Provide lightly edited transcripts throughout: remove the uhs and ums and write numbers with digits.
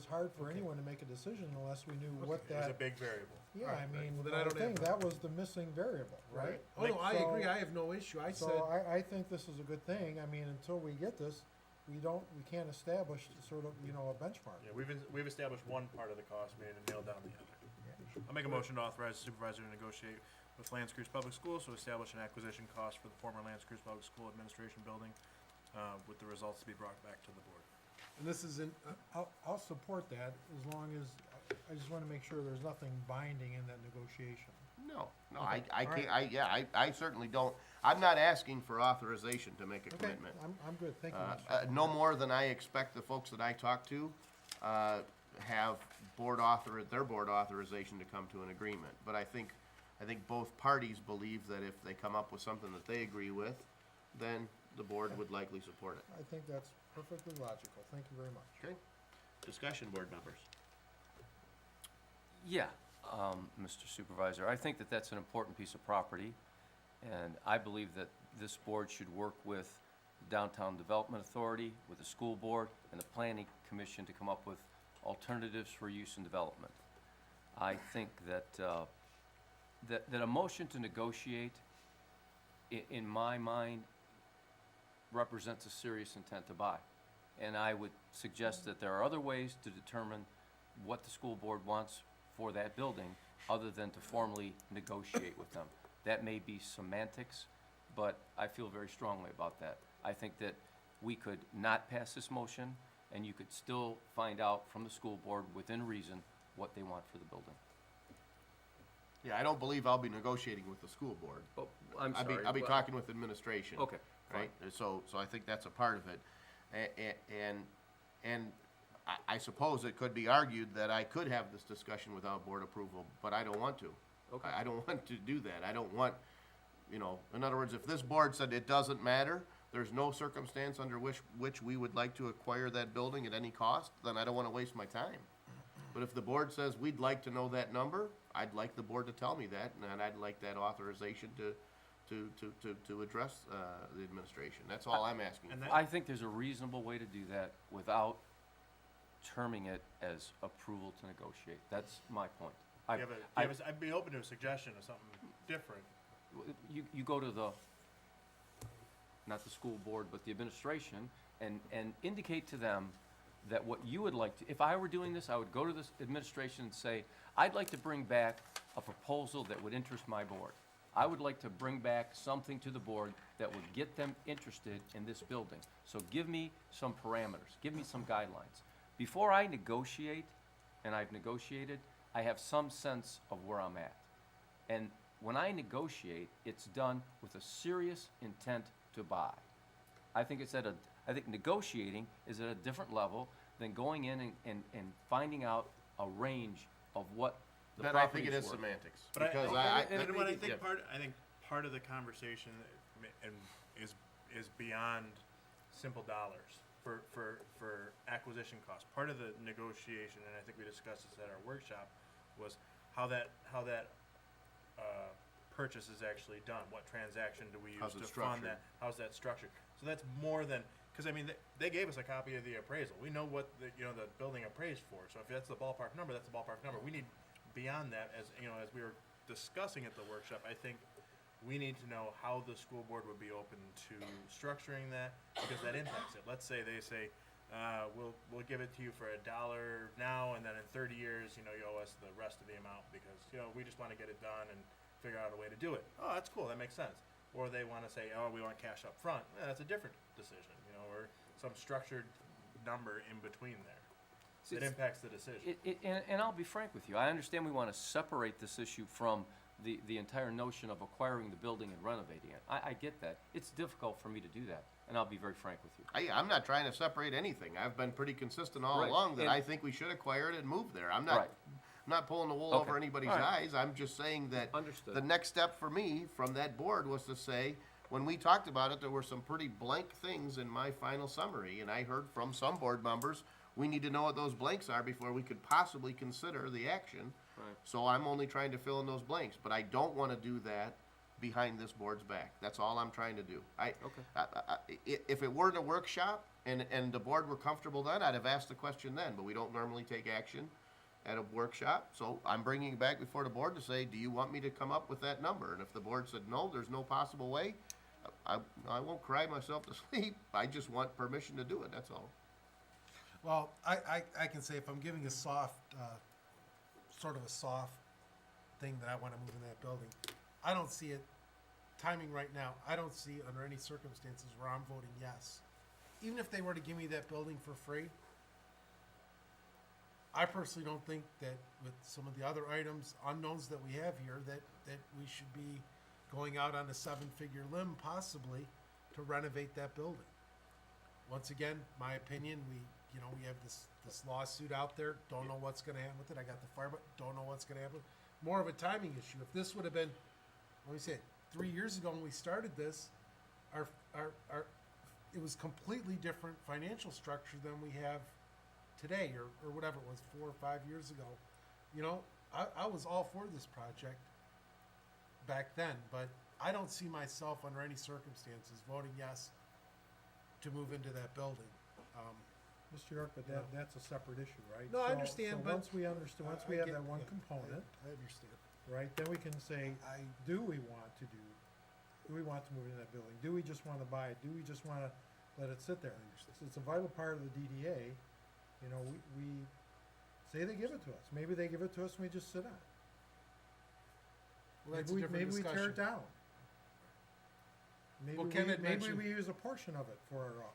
was hard for anyone to make a decision unless we knew what It was a that, big variable. yeah, I mean, Well, the then I whole don't thing, have- that was the missing variable, right? Oh, no, I So- agree, I have no issue, I said, So I think this is a good thing. I mean, until we get this, we can't establish sort of, you know, a benchmark. Yeah, we've established one part of the cost, we need to nail down the other. I'll make a motion to authorize the supervisor to negotiate with L'Anse Creuse Public Schools to establish an acquisition cost for the former L'Anse Creuse Public School Administration Building, with the results to be brought back to the board. and this is in, I'll support that as long as, I just wanna make sure there's nothing binding in that negotiation. No, Okay, I all can't, I certainly don't, I'm not asking for authorization to make a Okay, commitment. I'm good, thank you. Mr. No more than I expect the folks that I talk to, have their board authorization to come to an agreement. But I think both parties believe that if they come up with something that they agree with, then the board would likely support it. I think that's perfectly logical. Thank you very much. Okay? Discussion, board members. Yeah, Mr. Supervisor, I think that that's an important piece of property, and I believe that this board should work with the Downtown Development Authority, with the school board, and the Planning Commission to come up with alternatives for use and development. I think that, that a motion to negotiate, in my mind, represents a serious intent to buy. And I would suggest that there are other ways to determine what the school board wants for that building, other than to formally negotiate with them. That may be semantics, but I feel very strongly about that. I think that we could not pass this motion, and you could still find out from the school board within reason what they want for the building. Yeah, I don't believe I'll be negotiating with the school board. Oh, I'm I'll be, sorry. I'll be Well, talking with administration. Okay, fine. Right? So I think that's a part of it. And I suppose it could be argued that I could have this discussion without board approval, but I don't want to. Okay. I don't want to do that. I don't want, in other words, if this board said it doesn't matter, there's no circumstance under which we would like to acquire that building at any cost, then I don't want to waste my time. But if the board says we'd like to know that number, I'd like the board to tell me that, and I'd like that authorization to address the administration. That's all I'm asking. And for. that- I think there's a reasonable way to do that without terming it as approval to negotiate. That's my point. I'd be open to a suggestion of something different. You go to the, not the school board, but the administration, and indicate to them that what you would like to, if I were doing this, I would go to this administration and say, I'd like to bring back a proposal that would interest my board. I would like to bring back something to the board that would get them interested in this building. So give me some parameters, give me some guidelines. Before I negotiate, and I've negotiated, I have some sense of where I'm at. And when I negotiate, it's done with a serious intent to buy. I think negotiating is at a different level than going in and finding out a range of what the Then I property think it is worth. semantics. But Because I think yeah. part of the conversation is beyond simple dollars for acquisition costs. Part of the negotiation, and I think we discussed this at our workshop, was how that purchase is actually done. What transaction do we use How's it to structured? fund that? How's that structured? So that's more than, because I mean, they gave us a copy of the appraisal. We know what the building appraised for. So if that's the ballpark number, that's the ballpark number. We need beyond that, as we were discussing at the workshop, I think we need to know how the school board would be open to structuring that, because that impacts it. Let's say they say, we'll give it to you for $1 now, and then in 30 years, you owe us the rest of the amount because, we just want to get it done and figure out a way to do it. Oh, that's cool. That makes sense. Or they want to say, oh, we want cash up front. That's a different decision, or some structured number in between there. It impacts the decision. And I'll be frank with you. I understand we want to separate this issue from the entire notion of acquiring the building and renovating it. I get that. It's difficult for me to do that, and I'll be very frank with you. I'm not trying to separate anything. I've been pretty consistent all Right. along that And- I think we should acquire it and move there. I'm Right. not pulling the wool Okay. over anybody's All right. eyes. I'm just saying that Understood. the next step for me from that board was to say, when we talked about it, there were some pretty blank things in my final summary, and I heard from some board members, we need to know what those blanks are before we could possibly consider the action. Right. So I'm only trying to fill in those blanks, but I don't want to do that behind this board's back. That's all I'm trying to do. Okay. If it were in a workshop, and the board were comfortable then, I'd have asked the question then, but we don't normally take action at a workshop, so I'm bringing it back before the board to say, do you want me to come up with that number? And if the board said, no, there's no possible way, I won't cry myself to sleep, I just want permission to do it, that's all. Well, I can say if I'm giving a soft, sort of a soft thing that I wanna move in that building, I don't see it, timing right now, I don't see it under any circumstances where I'm voting yes. Even if they were to give me that building for free, I personally don't think that with some of the other items, unknowns that we have here, that we should be going out on a 7-figure limb possibly to renovate that building. Once again, my opinion, we have this lawsuit out there, don't know what's gonna happen with it, I got the fire, but don't know what's gonna happen. More of a timing issue. If this would have been, let me say, 3 years ago when we started this, our it was completely different financial structure than we have today, or whatever it was, 4 or 5 years ago. You know, I was all for this project back then, but I don't see myself under any circumstances voting yes to move into that building. Mr. York, but that's a separate issue, right? No, I So- understand, so but once we understand, once we I have get- that one yeah, component, I understand. right, then we can say, do we want to move into that building? Do we just wanna buy it? Do we just wanna let it sit there? It's a vital part of the DDA, you know, we say they give it to us, maybe they give it to us and we just sit on it. Well, that's a Maybe different we tear it discussion. down. Maybe Well, Ken had maybe mentioned- we use a portion of it for our,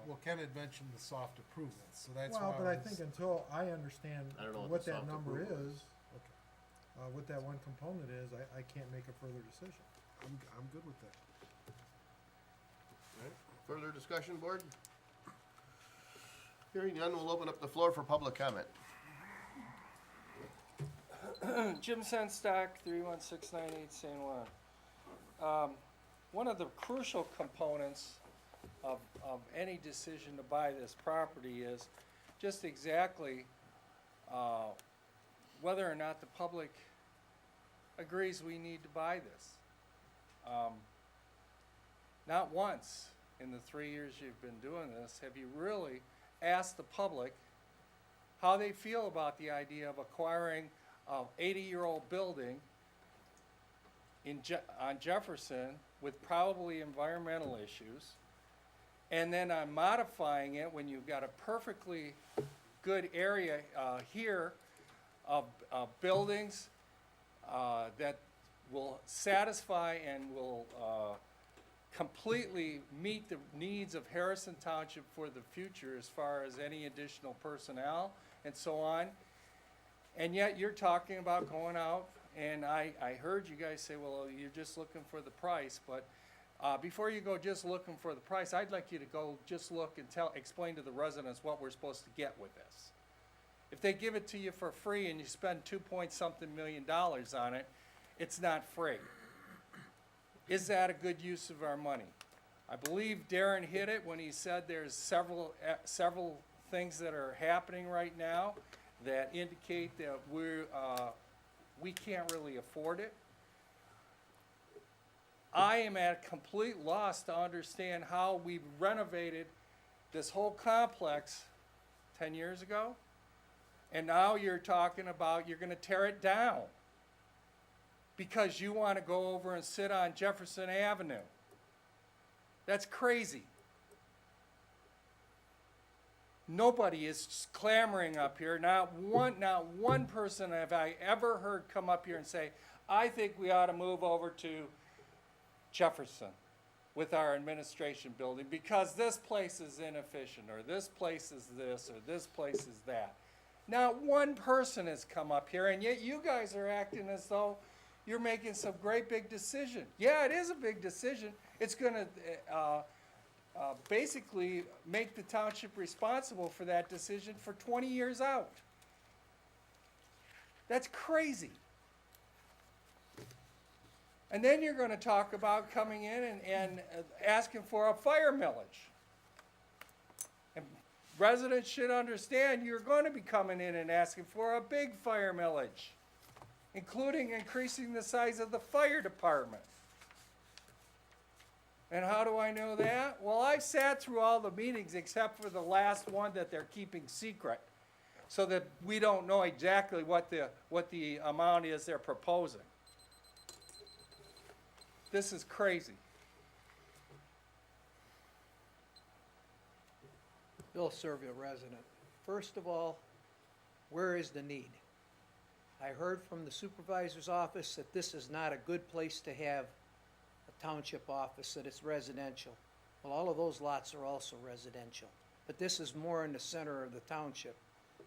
Well, Ken had mentioned the soft approval, so that's why well, but I was- think until I understand I don't know what what the that soft number approval is, what that one component is, I can't make a further decision. I'm good with that. Further discussion, board? Hearing none, we'll open up the floor for public comment. Jim Senstock, 31698 San Juan. One of the crucial components of any decision to buy this property is just exactly whether or not the public agrees we need to buy this. Not once in the 3 years you've been doing this have you really asked the public how they feel about the idea of acquiring an 80-year-old building on Jefferson with probably environmental issues, and then on modifying it when you've got a perfectly good area here of buildings that will satisfy and will completely meet the needs of Harrison Township for the future as far as any additional personnel and so on. And yet you're talking about going out, and I heard you guys say, well, you're just looking for the price, but before you go just looking for the price, I'd like you to go just look and explain to the residents what we're supposed to get with this. If they give it to you for free and you spend $2.something million on it, it's not free. Is that a good use of our money? I believe Darren hit it when he said there's several things that are happening right now that indicate that we can't really afford it. I am at a complete loss to understand how we renovated this whole complex 10 years ago, and now you're talking about you're gonna tear it down because you wanna go over and sit on Jefferson Avenue. That's crazy. Nobody is clamoring up here. Not one person have I ever heard come up here and say, I think we ought to move over to Jefferson with our administration building because this place is inefficient, or this place is this, or this place is that. Not one person has come up here, and yet you guys are acting as though you're making some great big decision. Yeah, it is a big decision. It's gonna basically make the township responsible for that decision for 20 years out. That's crazy. And then you're gonna talk about coming in and asking for a fire millage. And residents should understand you're gonna be coming in and asking for a big fire millage, including increasing the size of the fire department. And how do I know that? Well, I sat through all the meetings except for the last one that they're keeping secret, so that we don't know exactly what the amount is they're proposing. This is crazy. Bill Servia, resident. First of all, where is the need? I heard from the supervisor's office that this is not a good place to have a township office, that it's residential. Well, all of those lots are also residential, but this is more in the center of the township,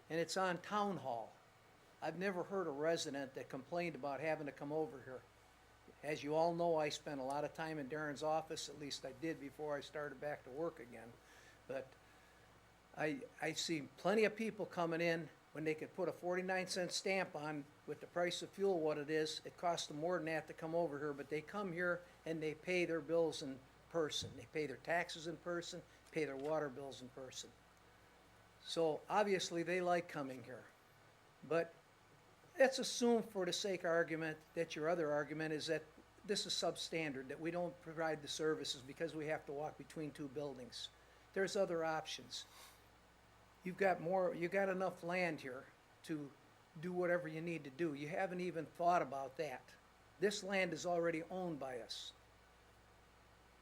and it's on Town Hall. I've never heard a resident that complained about having to come over here. As you all know, I spent a lot of time in Darren's office, at least I did before I started back to work again, but I see plenty of people coming in when they could put a 49-cent stamp on with the price of fuel what it is. It costs them more than that to come over here, but they come here and they pay their bills in person. They pay their taxes in person, pay their water bills in person. So obviously they like coming here. But let's assume for the sake of argument that your other argument is that this is substandard, that we don't provide the services because we have to walk between two buildings. There's other options. You got enough land here to do whatever you need to do. You haven't even thought about that. This land is already owned by us.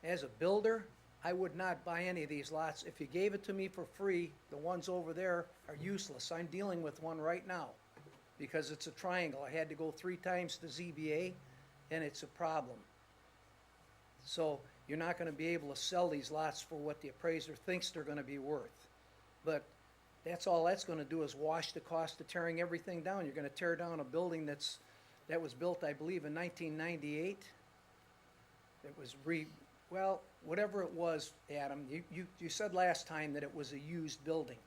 As a builder, I would not buy any of these lots. If you gave it to me for free, the ones over there are useless. I'm dealing with one right now because it's a triangle. I had to go 3 times to ZBA, and it's a problem. So you're not gonna be able to sell these lots for what the appraiser thinks they're gonna be worth. But that's all that's gonna do is wash the cost of tearing everything down. You're gonna tear down a building that was built, I believe, in 1998. It was whatever it was, Adam, you said last time that it was a used building.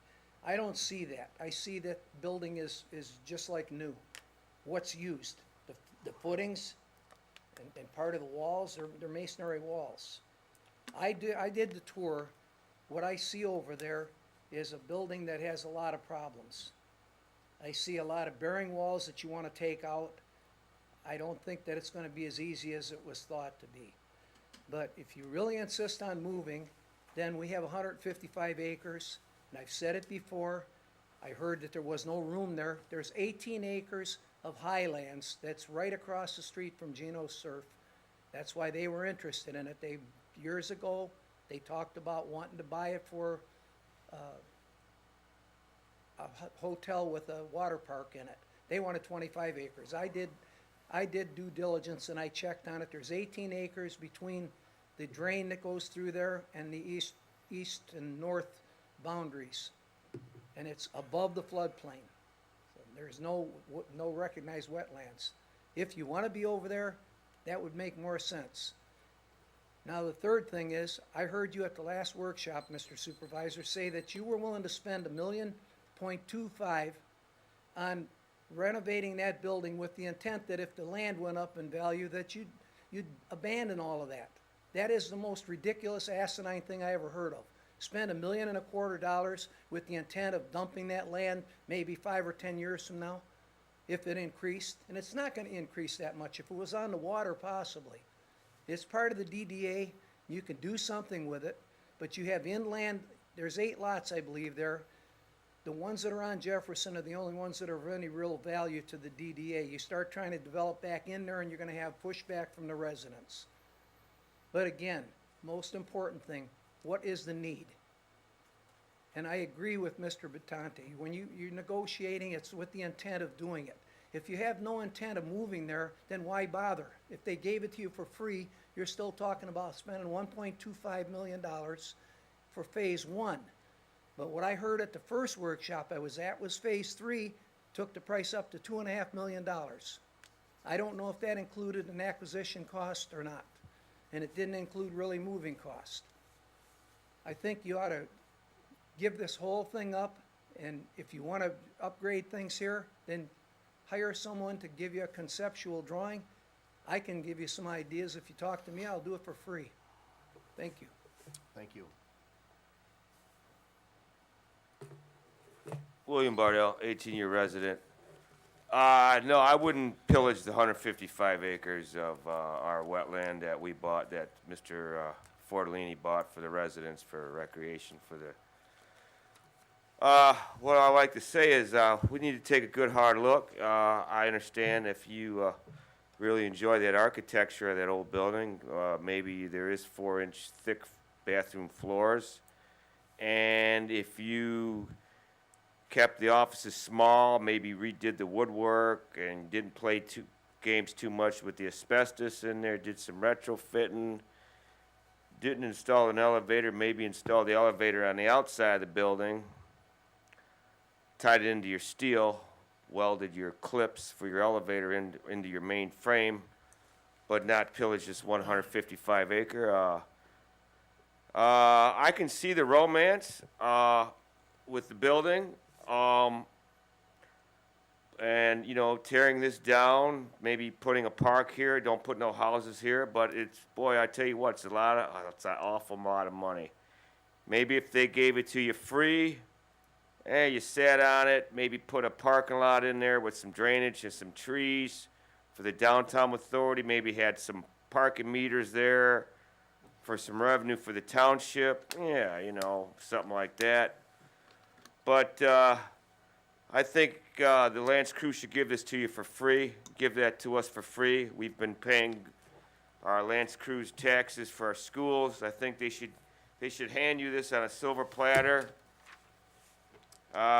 I don't see that. I see that building is just like new. What's used? The footings and part of the walls, they're masonry walls. I did the tour. What I see over there is a building that has a lot of problems. I see a lot of bearing walls that you want to take out. I don't think that it's going to be as easy as it was thought to be. But if you really insist on moving, then we have 155 acres, and I've said it before. I heard that there was no room there. There's 18 acres of highlands that's right across the street from Geno's Surf. That's why they were interested in it. Years ago, they talked about wanting to buy it for a hotel with a water park in it. They wanted 25 acres. I did due diligence and I checked on it. There's 18 acres between the drain that goes through there and the east and north boundaries. And it's above the floodplain. So there's no recognized wetlands. If you want to be over there, that would make more sense. Now, the third thing is, I heard you at the last workshop, Mr. Supervisor, say that you were willing to spend $1.25 million on renovating that building with the intent that if the land went up in value, that you'd abandon all of that. That is the most ridiculous, asinine thing I ever heard of. Spend $1.25 million with the intent of dumping that land maybe 5 or 10 years from now, if it increased. And it's not going to increase that much. If it was on the water, possibly. It's part of the DDA. You can do something with it, but you have inland. There's 8 lots, I believe, there. The ones that are on Jefferson are the only ones that are of any real value to the DDA. You start trying to develop back in there, and you're going to have pushback from the residents. But again, most important thing, what is the need? And I agree with Mr. Battante. When you're negotiating, it's with the intent of doing it. If you have no intent of moving there, then why bother? If they gave it to you for free, you're still talking about spending $1.25 million for phase 1. But what I heard at the first workshop I was at was phase 3 took the price up to $2.5 million. I don't know if that included an acquisition cost or not. And it didn't include really moving cost. I think you ought to give this whole thing up, and if you want to upgrade things here, then hire someone to give you a conceptual drawing. I can give you some ideas. If you talk to me, I'll do it for free. Thank you. Thank you. William Bardell, 18-year resident. No, I wouldn't pillage the 155 acres of our wetland that we bought, that Mr. Fortellini bought for the residents for recreation for the. What I like to say is we need to take a good hard look. I understand if you really enjoy that architecture of that old building, maybe there is 4-inch thick bathroom floors, and if you kept the offices small, maybe redid the woodwork and didn't play games too much with the asbestos in there, did some retrofitting, didn't install an elevator, maybe install the elevator on the outside of the building, tied it into your steel, welded your clips for your elevator into your main frame, but not pillage this 155 acre. I can see the romance with the building. And, you know, tearing this down, maybe putting a park here, don't put no houses here, but it's, boy, I tell you what, it's an awful lot of money. Maybe if they gave it to you free, you sat on it, maybe put a parking lot in there with some drainage and some trees for the downtown authority, maybe had some parking meters there for some revenue for the township, yeah, you know, something like that. But, I think the Lance Crew should give this to you for free. Give that to us for free. We've been paying our Lance Crew's taxes for our schools. I think they should hand you this on a silver platter.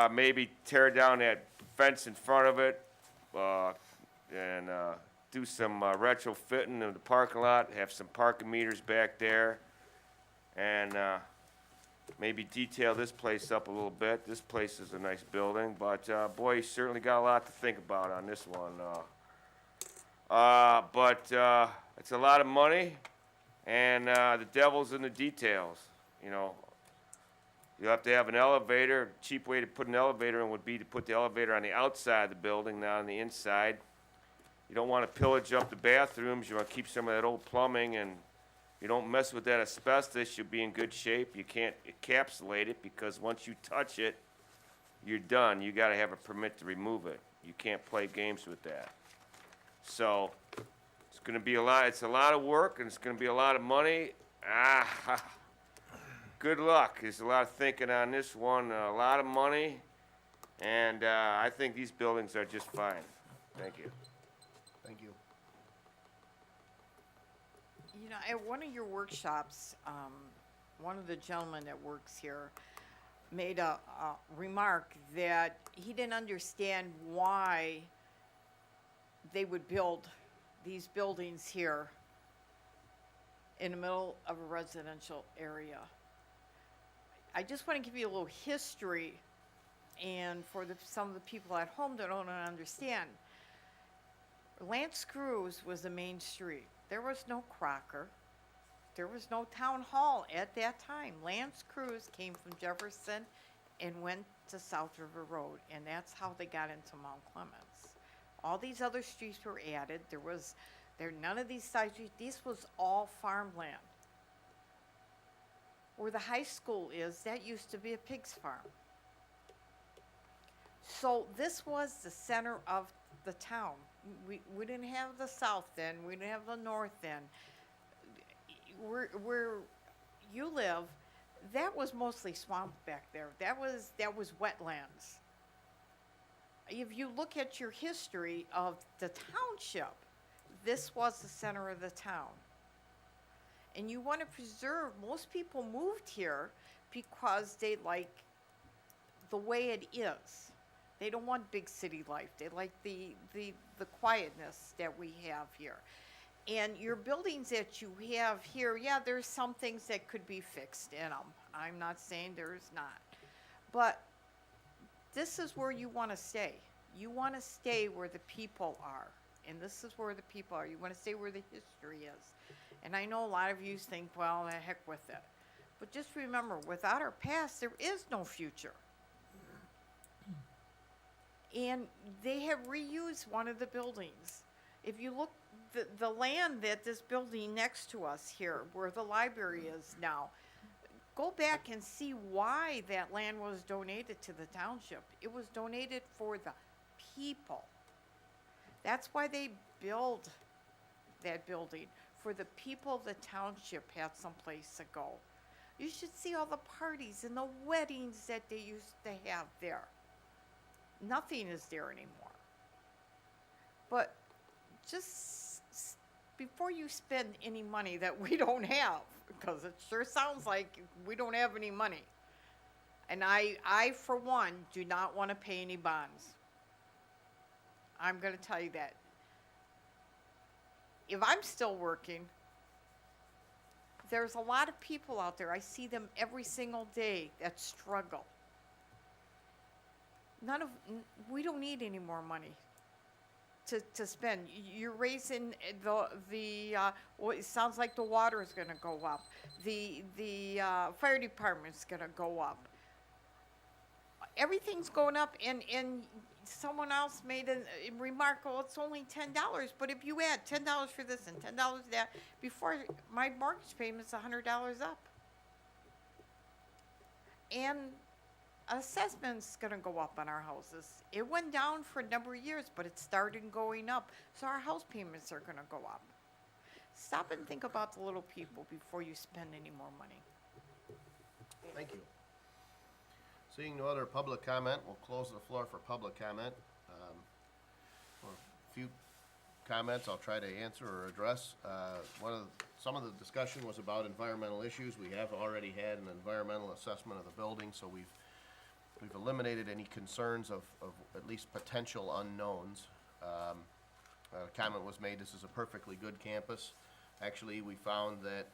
Maybe tear down that fence in front of it and do some retrofitting in the parking lot. Have some parking meters back there, and maybe detail this place up a little bit. This place is a nice building, but boy, you certainly got a lot to think about on this one. But it's a lot of money, and the devil's in the details. You know, you have to have an elevator. Cheap way to put an elevator in would be to put the elevator on the outside of the building, not on the inside. You don't want to pillage up the bathrooms. You want to keep some of that old plumbing, and you don't mess with that asbestos, you'll be in good shape. You can't encapsulate it because once you touch it, you're done. You got to have a permit to remove it. You can't play games with that. So it's going to be it's a lot of work, and it's going to be a lot of money. Good luck. There's a lot of thinking on this one, a lot of money, and I think these buildings are just fine. Thank you. Thank you. You know, at one of your workshops, one of the gentlemen that works here made a remark that he didn't understand why they would build these buildings here in the middle of a residential area. I just want to give you a little history, and for some of the people at home that don't understand, Lance Cruz was the main street. There was no Crocker. There was no town hall at that time. Lance Cruz came from Jefferson and went to South River Road, and that's how they got into Mount Clemens. All these other streets were added. None of these side streets, this was all farmland. Where the high school is, that used to be a pig's farm. So this was the center of the town. We didn't have the south then, we didn't have the north then. Where you live, that was mostly swamp back there. That was wetlands. If you look at your history of the township, this was the center of the town. And you want to preserve, most people moved here because they like the way it is. They don't want big city life. They like the quietness that we have here. And your buildings that you have here, yeah, there's some things that could be fixed in them. I'm not saying there's not. But this is where you want to stay. You want to stay where the people are. And this is where the people are. You want to stay where the history is. And I know a lot of you think, well, the heck with it. But just remember, without our past, there is no future. And they have reused one of the buildings. If you look, the land that this building next to us here, where the library is now, go back and see why that land was donated to the township. It was donated for the people. That's why they built that building, for the people of the township had someplace to go. You should see all the parties and the weddings that they used to have there. Nothing is there anymore. But just before you spend any money that we don't have, because it sure sounds like we don't have any money. And I for one, do not want to pay any bonds. I'm going to tell you that. If I'm still working, there's a lot of people out there, I see them every single day that struggle. We don't need any more money to spend. You're raising well, it sounds like the water is gonna go up. The fire department's gonna go up. Everything's going up, and someone else made a remark, oh, it's only $10, but if you add $10 for this and $10 for that, before my mortgage payment's $100 up. And assessment's gonna go up on our houses. It went down for a number of years, but it started going up, so our house payments are gonna go up. Stop and think about the little people before you spend any more money. Thank you. Seeing no other public comment, we'll close the floor for public comment. For a few comments I'll try to answer or address. Some of the discussion was about environmental issues. We have already had an environmental assessment of the building, so we've eliminated any concerns of at least potential unknowns. A comment was made, this is a perfectly good campus. Actually, we found that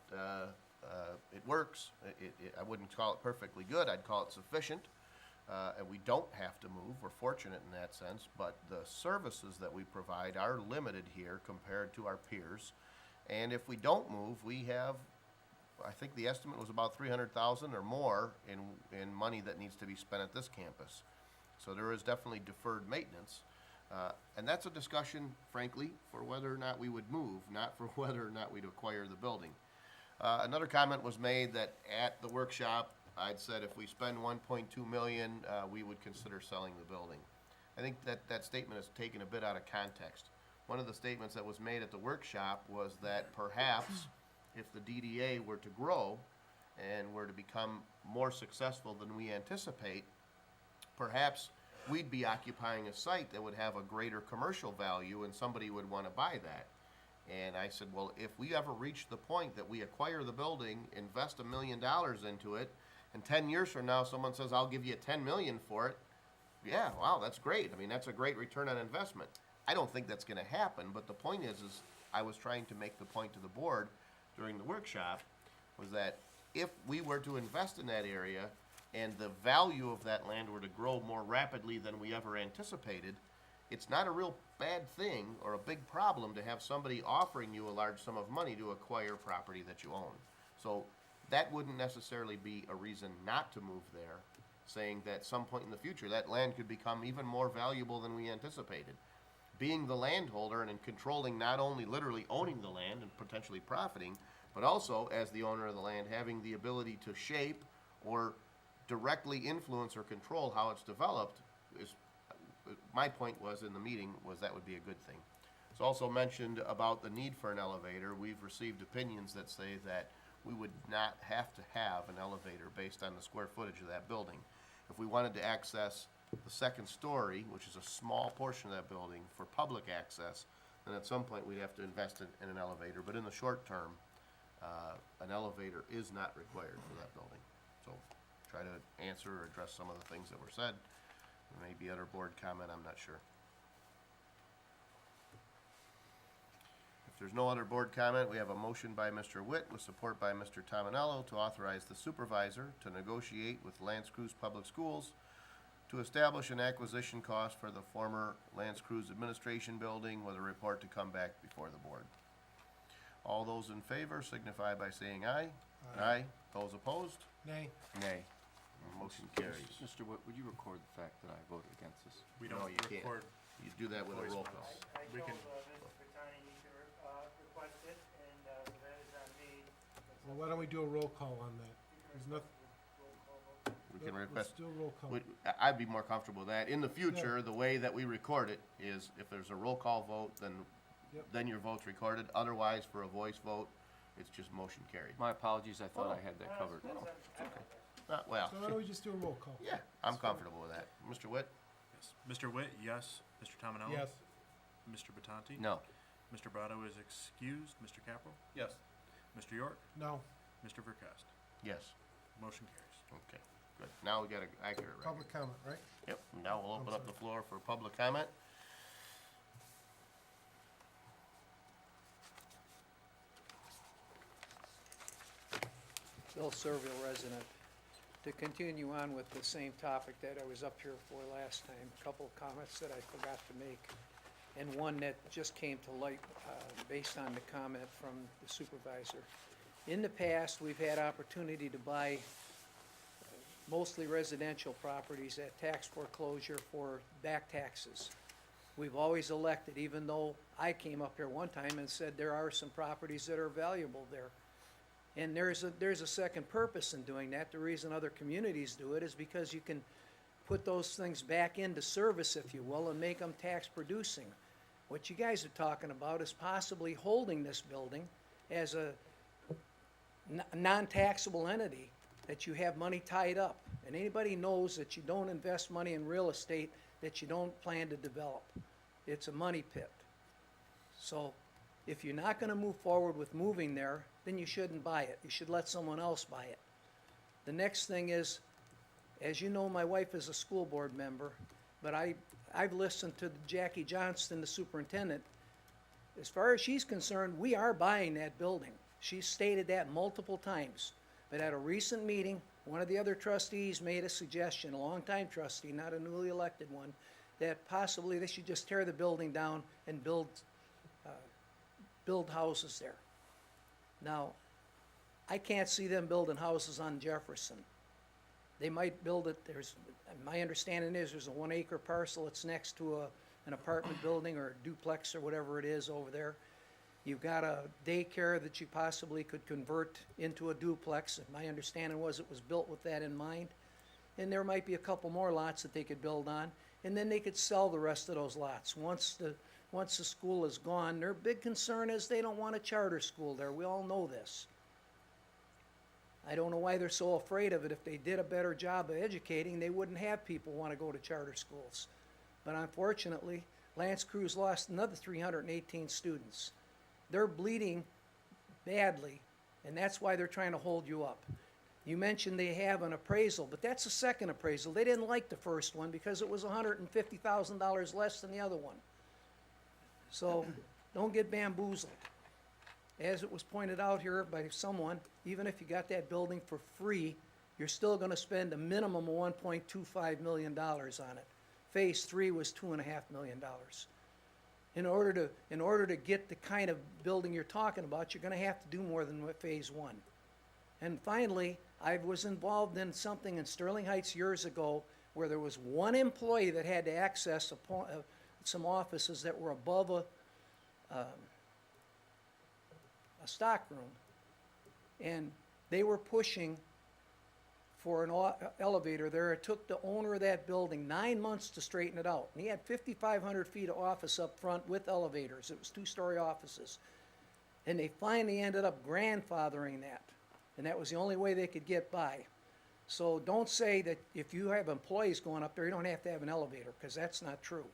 it works. I wouldn't call it perfectly good, I'd call it sufficient. And we don't have to move, we're fortunate in that sense, but the services that we provide are limited here compared to our peers. And if we don't move, we have, I think the estimate was about $300,000 or more in money that needs to be spent at this campus. So there is definitely deferred maintenance. And that's a discussion, frankly, for whether or not we would move, not for whether or not we'd acquire the building. Another comment was made that at the workshop, I'd said if we spend 1.2 million, we would consider selling the building. I think that statement is taken a bit out of context. One of the statements that was made at the workshop was that perhaps if the DDA were to grow and were to become more successful than we anticipate, perhaps we'd be occupying a site that would have a greater commercial value and somebody would want to buy that. And I said, well, if we ever reach the point that we acquire the building, invest $1 million into it, and 10 years from now someone says, I'll give you $10 million for it, yeah, wow, that's great. I mean, that's a great return on investment. I don't think that's going to happen, but the point is I was trying to make the point to the board during the workshop was that if we were to invest in that area and the value of that land were to grow more rapidly than we ever anticipated, it's not a real bad thing or a big problem to have somebody offering you a large sum of money to acquire property that you own. So that wouldn't necessarily be a reason not to move there, saying that at some point in the future that land could become even more valuable than we anticipated. Being the landholder and in controlling, not only literally owning the land and potentially profiting, but also as the owner of the land having the ability to shape or directly influence or control how it's developed is, my point was in the meeting was that would be a good thing. It's also mentioned about the need for an elevator. We've received opinions that say that we would not have to have an elevator based on the square footage of that building. If we wanted to access the second story, which is a small portion of that building, for public access, then at some point we'd have to invest in an elevator. But in the short term, an elevator is not required for that building. So try to answer or address some of the things that were said. There may be other board comment, I'm not sure. If there's no other board comment, we have a motion by Mr. Witt with support by Mr. Tominello to authorize the supervisor to negotiate with L'Anse Creuse Public Schools to establish an acquisition cost for the former L'Anse Creuse Administration Building with a report to come back before the board. All those in favor signify by saying aye. Aye. Those opposed? Nay. Nay. Motion carries. Mr. Witt, would you record the fact that I voted against this? We No, don't you can't. record. You do that with a roll call. We can- Mr. Vitani, you can, request it, and, that is on me. Well, why don't we do a roll call on that? There's nothing. We can Let's request, do a roll call. I'd be more comfortable with that. In the future, the way that we record it is if there's a roll call vote, then Yep. then your vote's recorded. Otherwise, for a voice vote, it's just motion carried. My apologies, I thought I had that covered. Well, So why don't we just do a roll call? yeah, I'm comfortable with that. Mr. Witt? Yes. Mr. Witt, yes. Mr. Tominelli? Yes, Mr. Batanti? No. Mr. Brado is excused. Mr. Capro? Yes. Mr. York? No. Mr. Verkast? Yes. Motion carries. Okay, good. Now we got an accurate record. Public comment, right? Yep, now we'll open up the floor for public comment. Bill Servil, resident. To continue on with the same topic that I was up here for last time, a couple of comments that I forgot to make, and one that just came to light based on the comment from the supervisor. In the past, we've had opportunity to buy mostly residential properties at tax foreclosure for back taxes. We've always elected, even though I came up here one time and said there are some properties that are valuable there. And there's a second purpose in doing that. The reason other communities do it is because you can put those things back into service, if you will, and make them tax producing. What you guys are talking about is possibly holding this building as a non-taxable entity, that you have money tied up. And anybody knows that you don't invest money in real estate that you don't plan to develop. It's a money pit. So if you're not gonna move forward with moving there, then you shouldn't buy it. You should let someone else buy it. The next thing is, as you know, my wife is a school board member, but I've listened to Jackie Johnston, the superintendent. As far as she's concerned, we are buying that building. She's stated that multiple times. But at a recent meeting, one of the other trustees made a suggestion, a longtime trustee, not a newly elected one, that possibly they should just tear the building down and build houses there. Now, I can't see them building houses on Jefferson. They might build it, my understanding is there's a 1 acre parcel that's next to an apartment building or a duplex or whatever it is over there. You've got a daycare that you possibly could convert into a duplex. And my understanding was it was built with that in mind. And there might be a couple more lots that they could build on, and then they could sell the rest of those lots. Once the school is gone, their big concern is they don't want a charter school there. We all know this. I don't know why they're so afraid of it. If they did a better job of educating, they wouldn't have people want to go to charter schools. But unfortunately, L'Anse Creuse lost another 318 students. They're bleeding badly, and that's why they're trying to hold you up. You mentioned they have an appraisal, but that's a second appraisal. They didn't like the first one because it was $150,000 less than the other one. So don't get bamboozled. As it was pointed out here by someone, even if you got that building for free, you're still gonna spend a minimum of $1.25 million on it. Phase 3 was $2.5 million. In order to get the kind of building you're talking about, you're gonna have to do more than what Phase 1. And finally, I was involved in something in Sterling Heights years ago where there was one employee that had to access some offices that were above a stock room. And they were pushing for an elevator there. It took the owner of that building 9 months to straighten it out. And he had 5,500 feet of office up front with elevators. It was 2-story offices. And they finally ended up grandfathering that. And that was the only way they could get by. So don't say that if you have employees going up there, you don't have to have an elevator, because that's not true.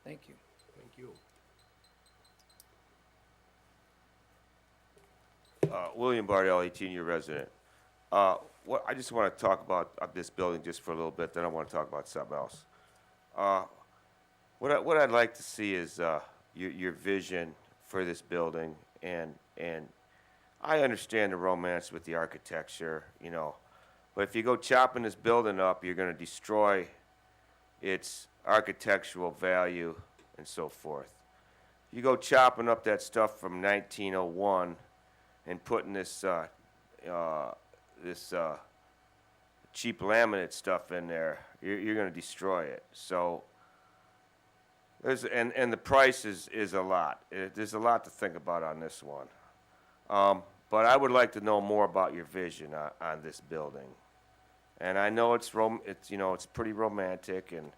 Thank you. Thank you. William Bardell, 18-year resident. I just want to talk about this building just for a little bit, then I want to talk about something else. What I'd like to see is your vision for this building, and I understand the romance with the architecture, you know, but if you go chopping this building up, you're going to destroy its architectural value and so forth. You go chopping up that stuff from 1901 and putting this cheap laminate stuff in there, you're going to destroy it. So and the price is a lot. There's a lot to think about on this one. But I would like to know more about your vision on this building. And I know it's pretty romantic, and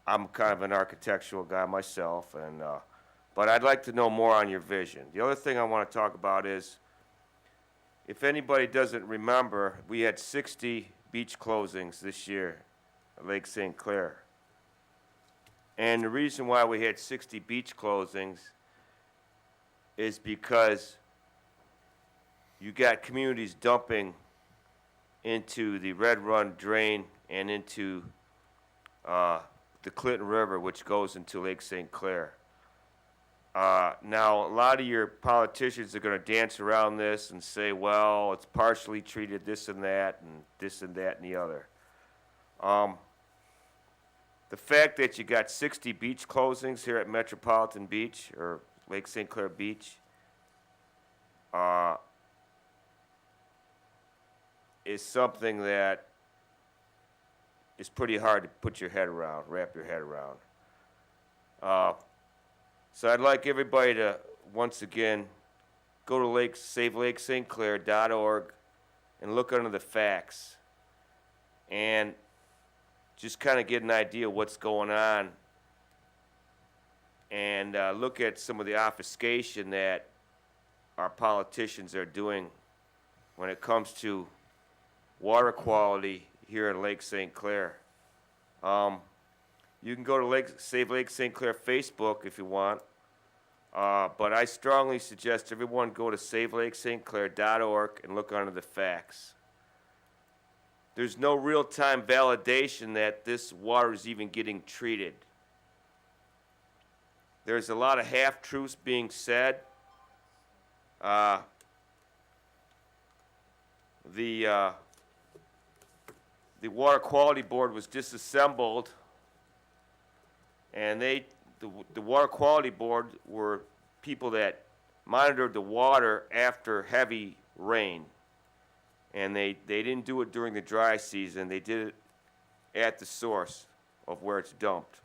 I'm kind of an architectural guy myself, and, but I'd like to know more on your vision. The other thing I want to talk about is, if anybody doesn't remember, we had 60 beach closings this year at Lake St. Clair. And the reason why we had 60 beach closings is because you got communities dumping into the Red Run drain and into the Clinton River, which goes into Lake St. Clair. Now, a lot of your politicians are going to dance around this and say, well, it's partially treated this and that and this and that and the other. The fact that you got 60 beach closings here at Metropolitan Beach or Lake St. Clair Beach is something that is pretty hard to put your head around, wrap your head around. So I'd like everybody to, once again, go to SaveLakeSt. and look under the facts and just kind of get an idea of what's going on and look at some of the obfuscation that our politicians are doing when it comes to water quality here in Lake St. Clair. You can go to Save Lake St. Clair Facebook if you want, but I strongly suggest everyone go to SaveLakeSt. and look under the facts. There's no real-time validation that this water is even getting treated. There's a lot of half-truths being said. The Water Quality Board was disassembled, and the Water Quality Board were people that monitored the water after heavy rain. And they didn't do it during the dry season. They did it at the source of where it's dumped.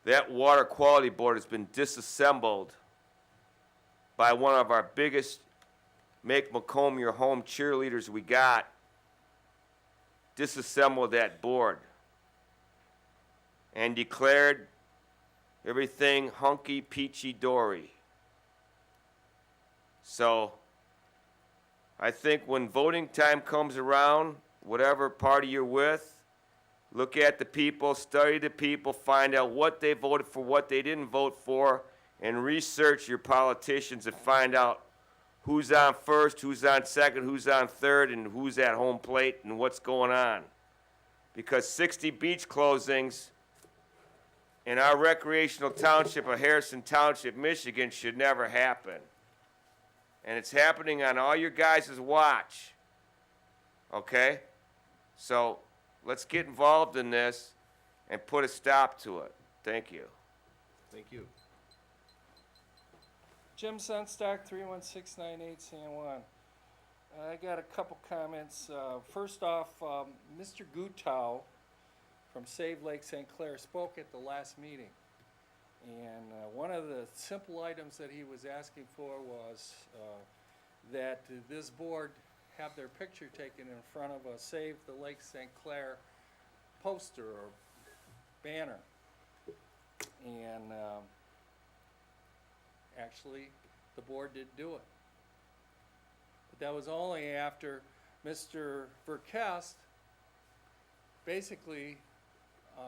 That Water Quality Board has been disassembled by one of our biggest Make Macomb Your Home cheerleaders we got. Disassembled that board and declared everything hunky peachy dory. So I think when voting time comes around, whatever party you're with, look at the people, study the people, find out what they voted for, what they didn't vote for, and research your politicians and find out who's on first, who's on second, who's on third, and who's at home plate and what's going on. Because 60 beach closings in our recreational township of Harrison Township, Michigan should never happen. And it's happening on all your guys' watch. Okay? So let's get involved in this and put a stop to it. Thank you. Thank you. Jim Sunstock, 31698 San Juan. I got a couple comments. First off, Mr. Gutau from Save Lake St. Clair spoke at the last meeting. And one of the simple items that he was asking for was that this board have their picture taken in front of a Save the Lake St. Clair poster or banner. And actually, the board did do it. But that was only after Mr. Verkest basically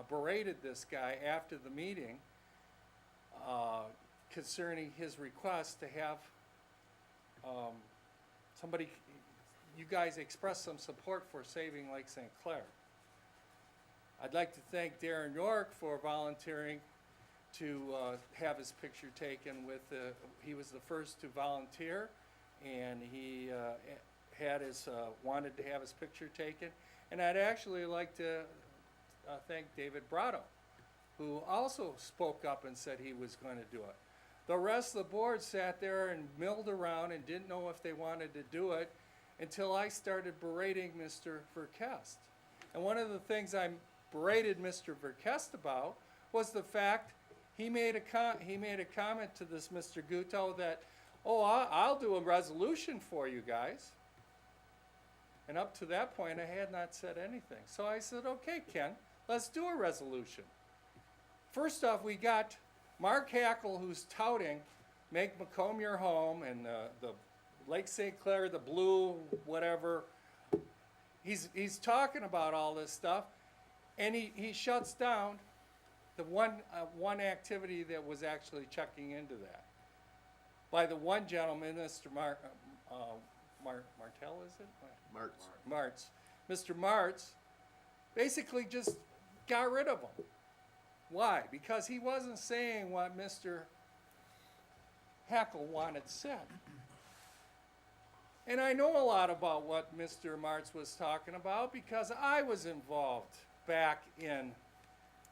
berated this guy after the meeting concerning his request to have you guys express some support for saving Lake St. Clair. I'd like to thank Darren York for volunteering to have his picture taken with, he was the first to volunteer, and he wanted to have his picture taken. And I'd actually like to thank David Brotto, who also spoke up and said he was going to do it. The rest of the board sat there and milled around and didn't know if they wanted to do it until I started berating Mr. Verkest. And one of the things I berated Mr. Verkest about was the fact he made a comment to this Mr. Gutau that, oh, I'll do a resolution for you guys. And up to that point, I had not said anything. So I said, okay, Ken, let's do a resolution. First off, we got Mark Hackle, who's touting, make Macomb your home, and the Lake St. Clair, the blue, whatever. He's talking about all this stuff, and he shuts down the one activity that was actually checking into that. By the one gentleman, Mr. Martell, is it? Martz. Mr. Martz basically just got rid of him. Why? Because he wasn't saying what Mr. Hackle wanted said. And I know a lot about what Mr. Martz was talking about because I was involved back in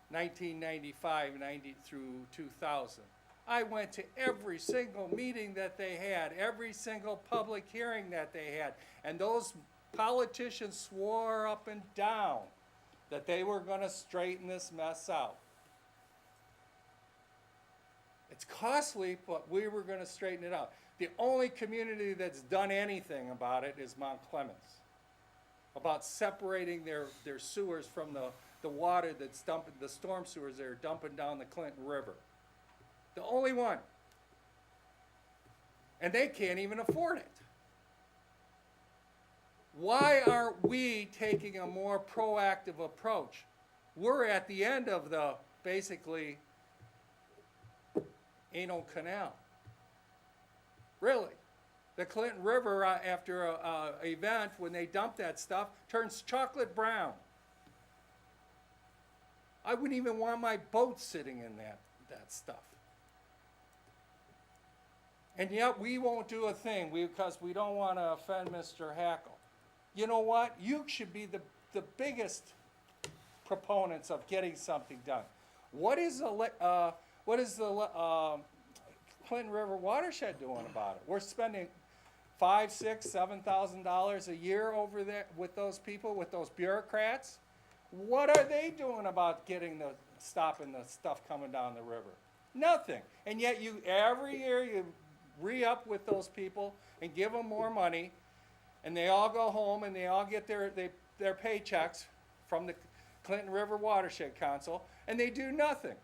1995, 90 through 2000. I went to every single meeting that they had, every single public hearing that they had, and those politicians swore up and down that they were going to straighten this mess out. It's costly, but we were going to straighten it out. The only community that's done anything about it is Mount Clemens, about separating their sewers from the water that's dumping, the storm sewers that are dumping down the Clinton River. The only one. And they can't even afford it. Why aren't we taking a more proactive approach? We're at the end of the, basically, anal canal. Really. The Clinton River, after an event, when they dump that stuff, turns chocolate brown. I wouldn't even want my boat sitting in that stuff. And yet we won't do a thing because we don't want to offend Mr. Hackle. You know what? You should be the biggest proponents of getting something done. What is the Clinton River Watershed doing about it? We're spending $5,000, $6,000, $7,000 a year over there with those people, with those bureaucrats. What are they doing about stopping the stuff coming down the river? Nothing. And yet every year you re-up with those people and give them more money, and they all go home and they all get their paychecks from the Clinton River Watershed Council, and they do nothing.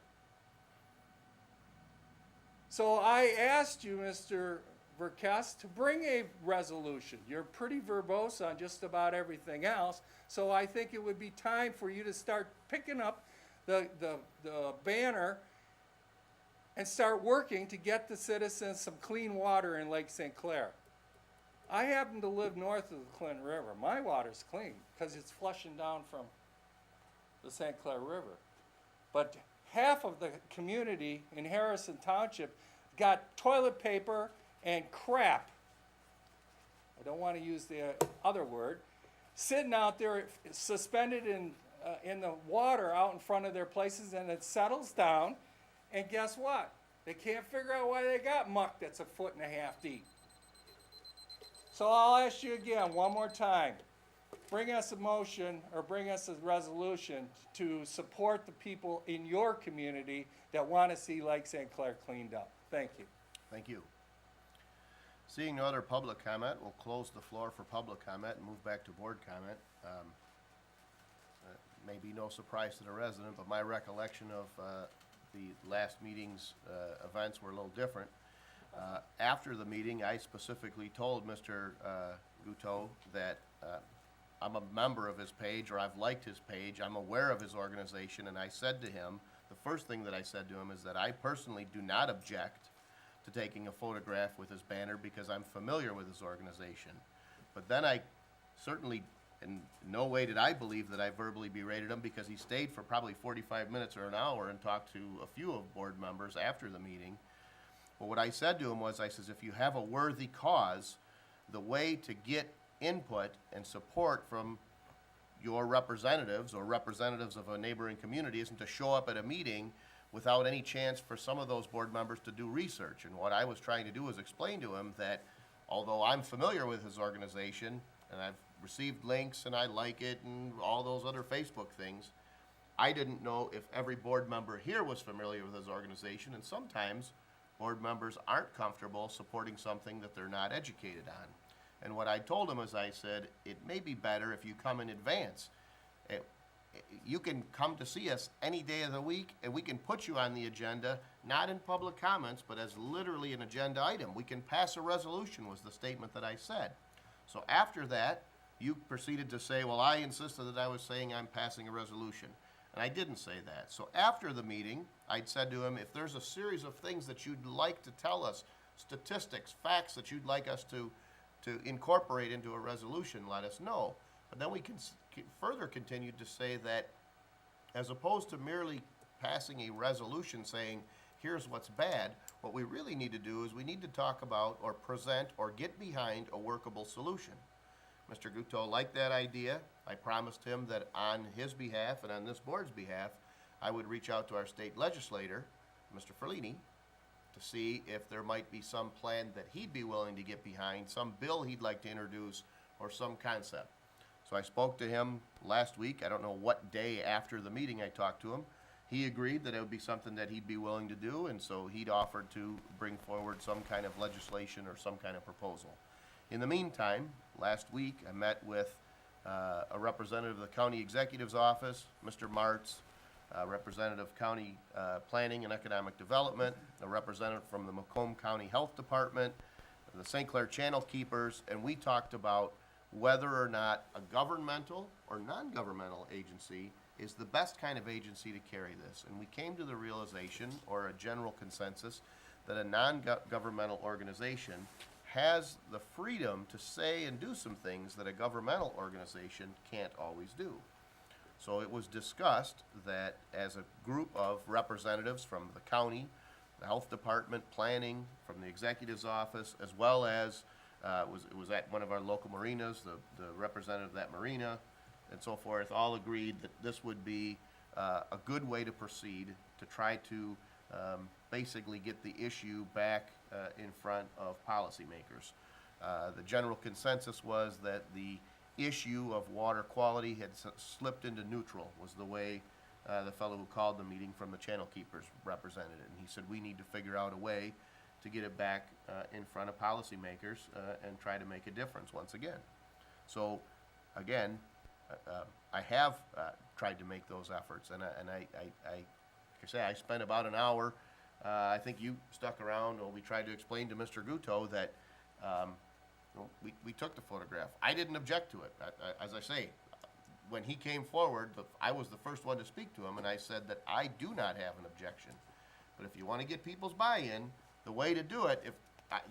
So I asked you, Mr. Verkest, to bring a resolution. You're pretty verbose on just about everything else, so I think it would be time for you to start picking up the banner and start working to get the citizens some clean water in Lake St. Clair. I happen to live north of the Clinton River. My water's clean because it's flushing down from the St. Clair River. But half of the community in Harrison Township got toilet paper and crap, I don't want to use the other word, sitting out there suspended in the water out in front of their places, and it settles down, and guess what? They can't figure out why they got muck that's 1.5 foot deep. So I'll ask you again one more time. Bring us a motion or bring us a resolution to support the people in your community that want to see Lake St. Clair cleaned up. Thank you. Thank you. Seeing no other public comment, we'll close the floor for public comment and move back to board comment. May be no surprise to the resident, but my recollection of the last meeting's events were a little different. After the meeting, I specifically told Mr. Gouteau that I'm a member of his page, or I've liked his page, I'm aware of his organization, and I said to him, the first thing that I said to him is that I personally do not object to taking a photograph with his banner because I'm familiar with his organization. But then I certainly, in no way did I believe that I verbally berated him, because he stayed for probably 45 minutes or an hour and talked to a few of board members after the meeting. But what I said to him was, I says, if you have a worthy cause, the way to get input and support from your representatives or representatives of a neighboring community isn't to show up at a meeting without any chance for some of those board members to do research. And what I was trying to do was explain to him that although I'm familiar with his organization and I've received links and I like it and all those other Facebook things, I didn't know if every board member here was familiar with his organization, and sometimes board members aren't comfortable supporting something that they're not educated on. And what I told him is, I said, it may be better if you come in advance. you can come to see us any day of the week, and we can put you on the agenda, not in public comments, but as literally an agenda item. We can pass a resolution, was the statement that I said. So after that, you proceeded to say, well, I insisted that I was saying I'm passing a resolution. And I didn't say that. So after the meeting, I'd said to him, if there's a series of things that you'd like to tell us, statistics, facts that you'd like us to incorporate into a resolution, let us know. But then we can further continue to say that as opposed to merely passing a resolution saying, here's what's bad, what we really need to do is we need to talk about or present or get behind a workable solution. Mr. Gutto liked that idea. I promised him that on his behalf and on this board's behalf, I would reach out to our state legislator, Mr. Ferlini, to see if there might be some plan that he'd be willing to get behind, some bill he'd like to introduce, or some concept. So I spoke to him last week. I don't know what day after the meeting I talked to him. He agreed that it would be something that he'd be willing to do, and so he'd offered to bring forward some kind of legislation or some kind of proposal. In the meantime, last week I met with a representative of the county executive's office, Mr. Martz, a representative of county planning and economic development, a representative from the Macomb County Health Department, the St. Clair Channel Keepers, and we talked about whether or not a governmental or non-governmental agency is the best kind of agency to carry this. And we came to the realization, or a general consensus, that a non-governmental organization has the freedom to say and do some things that a governmental organization can't always do. So it was discussed that as a group of representatives from the county, the health department, planning, from the executive's office, as well as it was at one of our local marinas, the representative of that marina, and so forth, all agreed that this would be a good way to proceed to try to basically get the issue back in front of policymakers. The general consensus was that the issue of water quality had slipped into neutral, was the way the fellow who called the meeting from the Channel Keepers represented it. And he said, we need to figure out a way to get it back in front of policymakers and try to make a difference once again. So, again, I have tried to make those efforts, and like I say, I spent about an hour. I think you stuck around, or we tried to explain to Mr. Gutto that we took the photograph. I didn't object to it. As I say, when he came forward, I was the first one to speak to him, and I said that I do not have an objection. But if you want to get people's buy-in, the way to do it,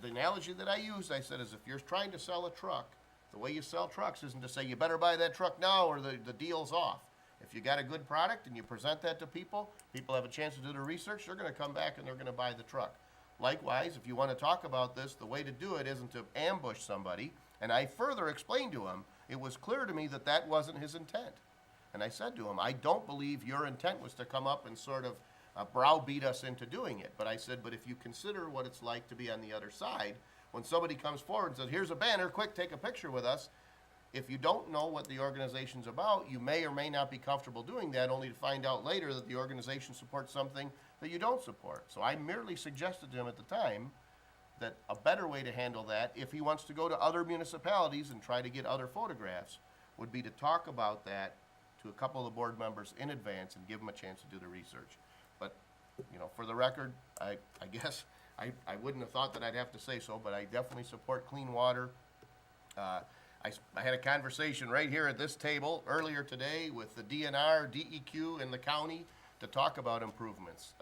the analogy that I used, I said, is if you're trying to sell a truck, the way you sell trucks isn't to say, you better buy that truck now or the deal's off. If you got a good product and you present that to people, people have a chance to do their research, they're going to come back and they're going to buy the truck. Likewise, if you want to talk about this, the way to do it isn't to ambush somebody. And I further explained to him, it was clear to me that that wasn't his intent. And I said to him, I don't believe your intent was to come up and sort of browbeat us into doing it. But I said, but if you consider what it's like to be on the other side, when somebody comes forward and says, here's a banner, quick, take a picture with us, if you don't know what the organization's about, you may or may not be comfortable doing that, only to find out later that the organization supports something that you don't support. So I merely suggested to him at the time that a better way to handle that, if he wants to go to other municipalities and try to get other photographs, would be to talk about that to a couple of the board members in advance and give them a chance to do the research. But, for the record, I guess I wouldn't have thought that I'd have to say so, but I definitely support clean water. I had a conversation right here at this table earlier today with the DNR, DEQ, and the county to talk about improvements.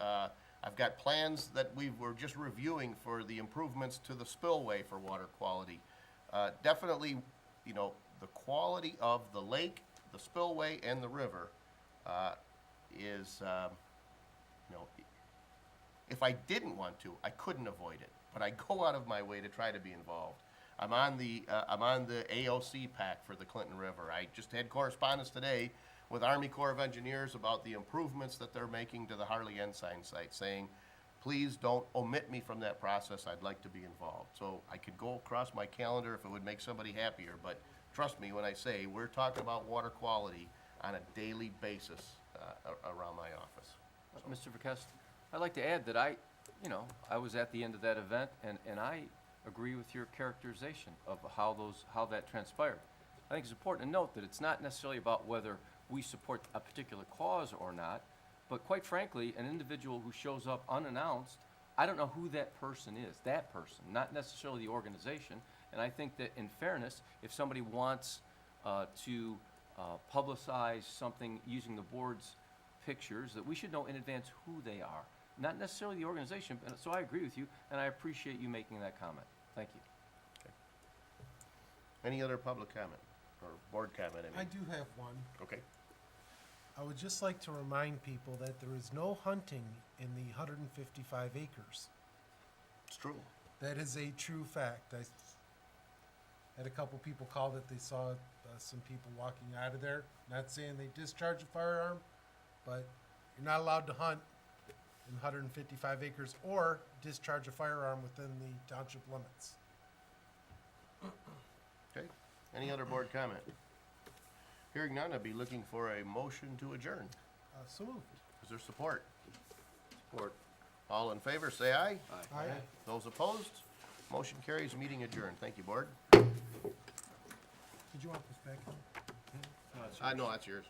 I've got plans that we were just reviewing for the improvements to the spillway for water quality. Definitely, the quality of the lake, the spillway, and the river is, if I didn't want to, I couldn't avoid it. But I go out of my way to try to be involved. I'm on the AOC pack for the Clinton River. I just had correspondence today with Army Corps of Engineers about the improvements that they're making to the Harley Ensign site, saying, please don't omit me from that process. I'd like to be involved. So I could go across my calendar if it would make somebody happier, but trust me when I say we're talking about water quality on a daily basis around my office. Mr. Verkest, I'd like to add that I was at the end of that event, and I agree with your characterization of how that transpired. I think it's important to note that it's not necessarily about whether we support a particular cause or not. But quite frankly, an individual who shows up unannounced, I don't know who that person is, not necessarily the organization. And I think that in fairness, if somebody wants to publicize something using the board's pictures, that we should know in advance who they are, not necessarily the organization. So I agree with you, and I appreciate you making that comment. Thank you. Any other public comment or board comment? I do have one. Okay. I would just like to remind people that there is no hunting in the 155 acres. It's true. That is a true fact. I had a couple people call that they saw some people walking out of there. Not saying they discharge a firearm, but you're not allowed to hunt in 155 acres or discharge a firearm within the township limits. Okay. Any other board comment? Hearing none, I'd be looking for a motion to adjourn. So moved. Is there support? Support. All in favor, say aye. Aye. Those opposed? Motion carries, meeting adjourned. Thank you, board. Did you want this back? No, it's I know that's yours.